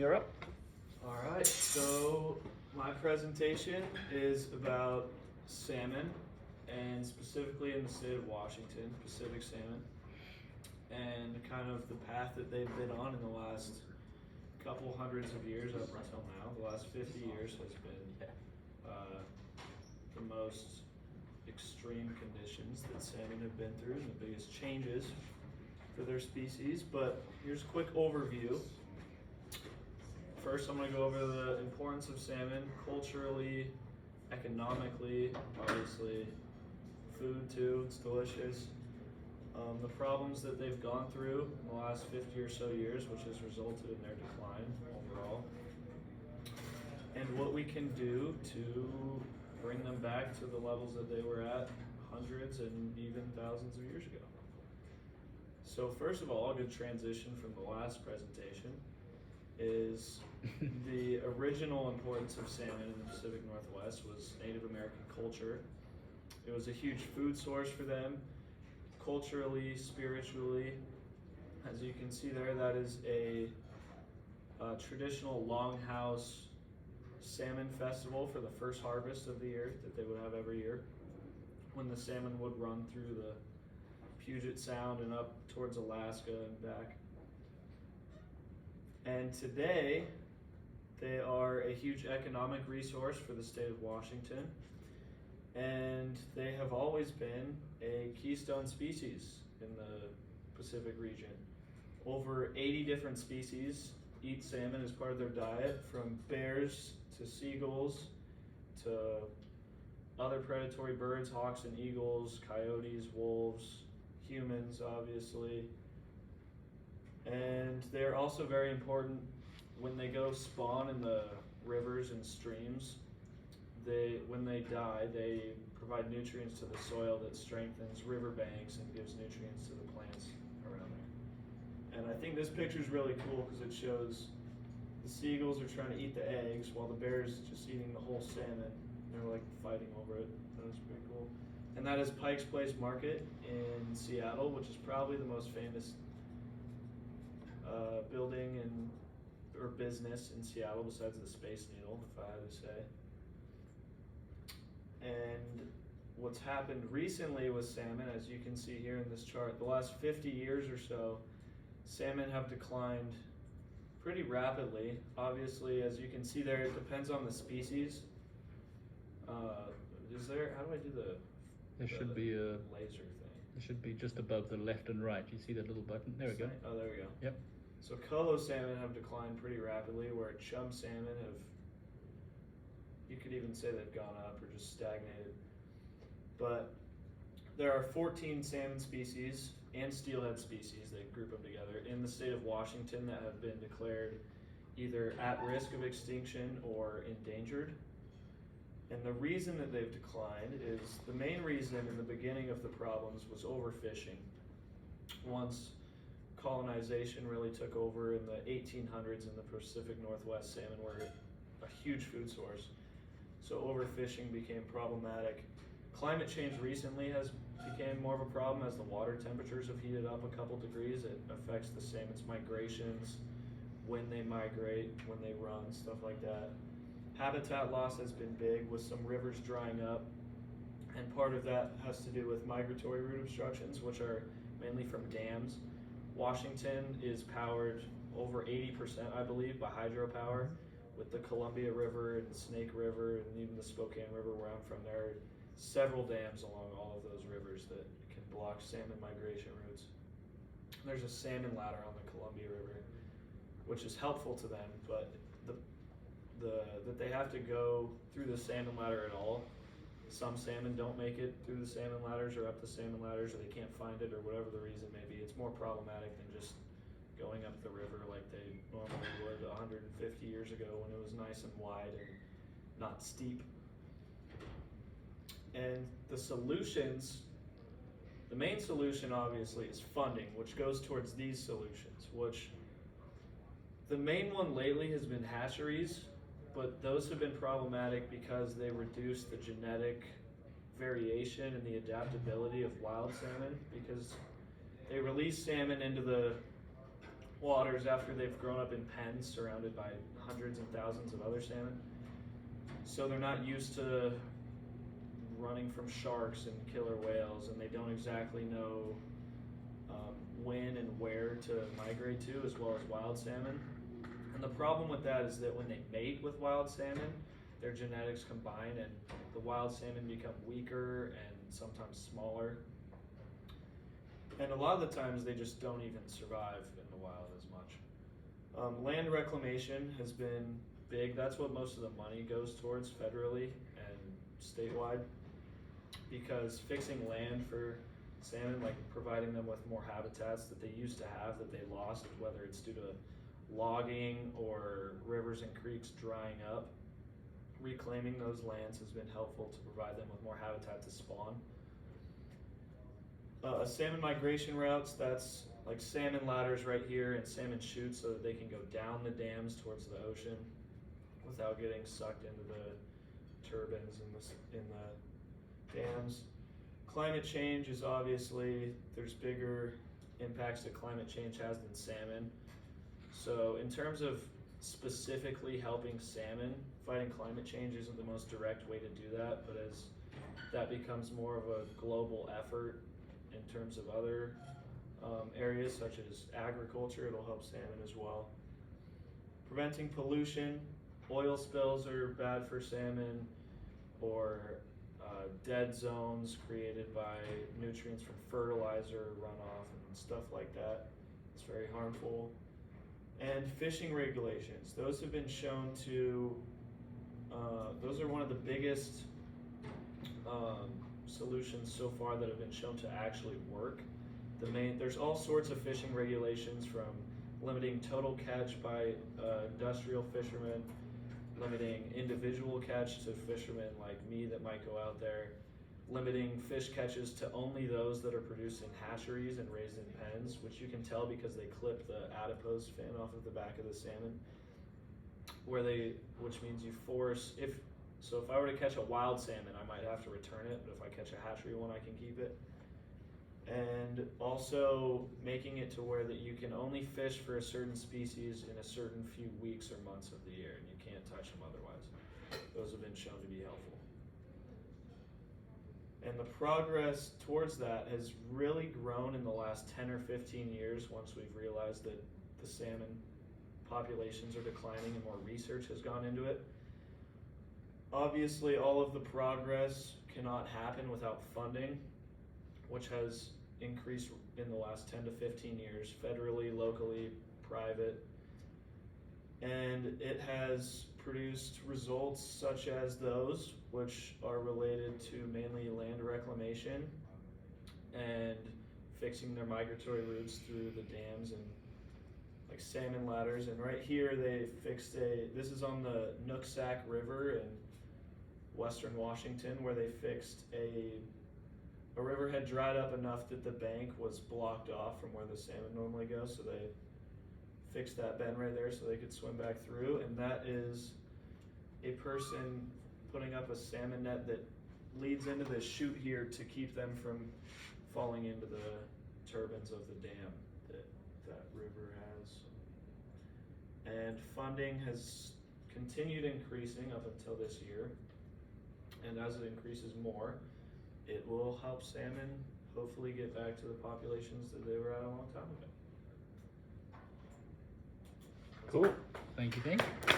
you're up. All right, so my presentation is about salmon, and specifically in the state of Washington, Pacific salmon, and kind of the path that they've been on in the last couple hundreds of years up until now. The last 50 years has been the most extreme conditions that salmon have been through and the biggest changes for their species. But here's a quick overview. First, I'm going to go over the importance of salmon culturally, economically, obviously, food too, it's delicious. The problems that they've gone through in the last 50 or so years, which has resulted in their decline overall, and what we can do to bring them back to the levels that they were at hundreds and even thousands of years ago. So first of all, a good transition from the last presentation is the original importance of salmon in the Pacific Northwest was Native American culture. It was a huge food source for them, culturally, spiritually. As you can see there, that is a traditional longhouse salmon festival for the first harvest of the year that they would have every year, when the salmon would run through the Puget Sound and up towards Alaska and back. And today, they are a huge economic resource for the state of Washington, and they have always been a keystone species in the Pacific region. Over 80 different species eat salmon as part of their diet, from bears to seagulls to other predatory birds, hawks and eagles, coyotes, wolves, humans, obviously. And they're also very important when they go spawn in the rivers and streams. When they die, they provide nutrients to the soil that strengthens riverbanks and gives nutrients to the plants around there. And I think this picture is really cool because it shows the seagulls are trying to eat the eggs while the bear's just eating the whole salmon. They're like fighting over it. That was pretty cool. And that is Pike's Place Market in Seattle, which is probably the most famous building or business in Seattle besides the Space Needle, if I had to say. And what's happened recently with salmon, as you can see here in this chart, the last 50 years or so, salmon have declined pretty rapidly. Obviously, as you can see there, it depends on the species. How do I do There should be a laser thing? It should be just above the left and right. You see that little button? There we go. Oh, there we go. Yep. So Colo salmon have declined pretty rapidly, where chum salmon have, you could even say they've gone up or just stagnated. But there are 14 salmon species and steelhead species, they group them together, in the state of Washington that have been declared either at risk of extinction or endangered. And the reason that they've declined is, the main reason in the beginning of the problems was overfishing. Once colonization really took over in the 1800s in the Pacific Northwest, salmon were a huge food source. So overfishing became problematic. Climate change recently has became more of a problem as the water temperatures have heated up a couple degrees. It affects the salmon's migrations, when they migrate, when they run, stuff like that. Habitat loss has been big, with some rivers drying up, and part of that has to do with migratory route obstructions, which are mainly from dams. Washington is powered over 80%, I believe, by hydropower, with the Columbia River and the Snake River and even the Spokane River, where I'm from. There are several dams along all of those rivers that can block salmon migration routes. There's a salmon ladder on the Columbia River, which is helpful to them, but that they have to go through the salmon ladder at all. Some salmon don't make it through the salmon ladders or up the salmon ladders, or they can't find it, or whatever the reason may be. It's more problematic than just going up the river like they normally would 150 years ago when it was nice and wide and not steep. And the solutions, the main solution obviously is funding, which goes towards these solutions, which the main one lately has been hatcheries, but those have been problematic because they reduce the genetic variation and the adaptability of wild salmon, because they release salmon into the waters after they've grown up in pens surrounded by hundreds and thousands of other salmon. So they're not used to running from sharks and killer whales, and they don't exactly know when and where to migrate to, as well as wild salmon. And the problem with that is that when they mate with wild salmon, their genetics combine and the wild salmon become weaker and sometimes smaller. And a lot of the times they just don't even survive in the wild as much. Land reclamation has been big. That's what most of the money goes towards federally and statewide, because fixing land for salmon, like providing them with more habitats that they used to have that they lost, whether it's due to logging or rivers and creeks drying up, reclaiming those lands has been helpful to provide them with more habitat to spawn. Salmon migration routes, that's like salmon ladders right here and salmon chutes so that they can go down the dams towards the ocean without getting sucked into the turbines in the dams. Climate change is obviously, there's bigger impacts that climate change has than salmon. So in terms of specifically helping salmon, fighting climate change isn't the most direct way to do that, but as that becomes more of a global effort in terms of other areas such as agriculture, it'll help salmon as well. Preventing pollution, oil spills are bad for salmon, or dead zones created by nutrients from fertilizer runoff and stuff like that. It's very harmful. And fishing regulations, those have been shown to, those are one of the biggest solutions so far that have been shown to actually work. There's all sorts of fishing regulations, from limiting total catch by industrial fishermen, limiting individual catch to fishermen like me that might go out there, limiting fish catches to only those that are produced in hatcheries and raised in pens, which you can tell because they clip the adipose fin off of the back of the salmon, which means you force, if I were to catch a wild salmon, I might have to return it, but if I catch a hatchery one, I can keep it. And also making it to where that you can only fish for a certain species in a certain few weeks or months of the year, and you can't touch them otherwise. Those have been shown to be helpful. And the progress towards that has really grown in the last 10 or 15 years once we've realized that the salmon populations are declining and more research has gone into it. Obviously, all of the progress cannot happen without funding, which has increased in the last 10 to 15 years, federally, locally, private. And it has produced results such as those, which are related to mainly land reclamation and fixing their migratory routes through the dams and like salmon ladders. And right here they fixed this is on the Nooksack River in western Washington, where they fixed a river had dried up enough that the bank was blocked off from where the salmon normally go, so they fixed that bend right there so they could swim back through. And that is a person putting up a salmon net that leads into this chute here to keep them from falling into the turbines of the dam that river has. And funding has continued increasing up until this year, and as it increases more, it will help salmon hopefully get back to the populations that they were at a long time ago. Cool. Thank you.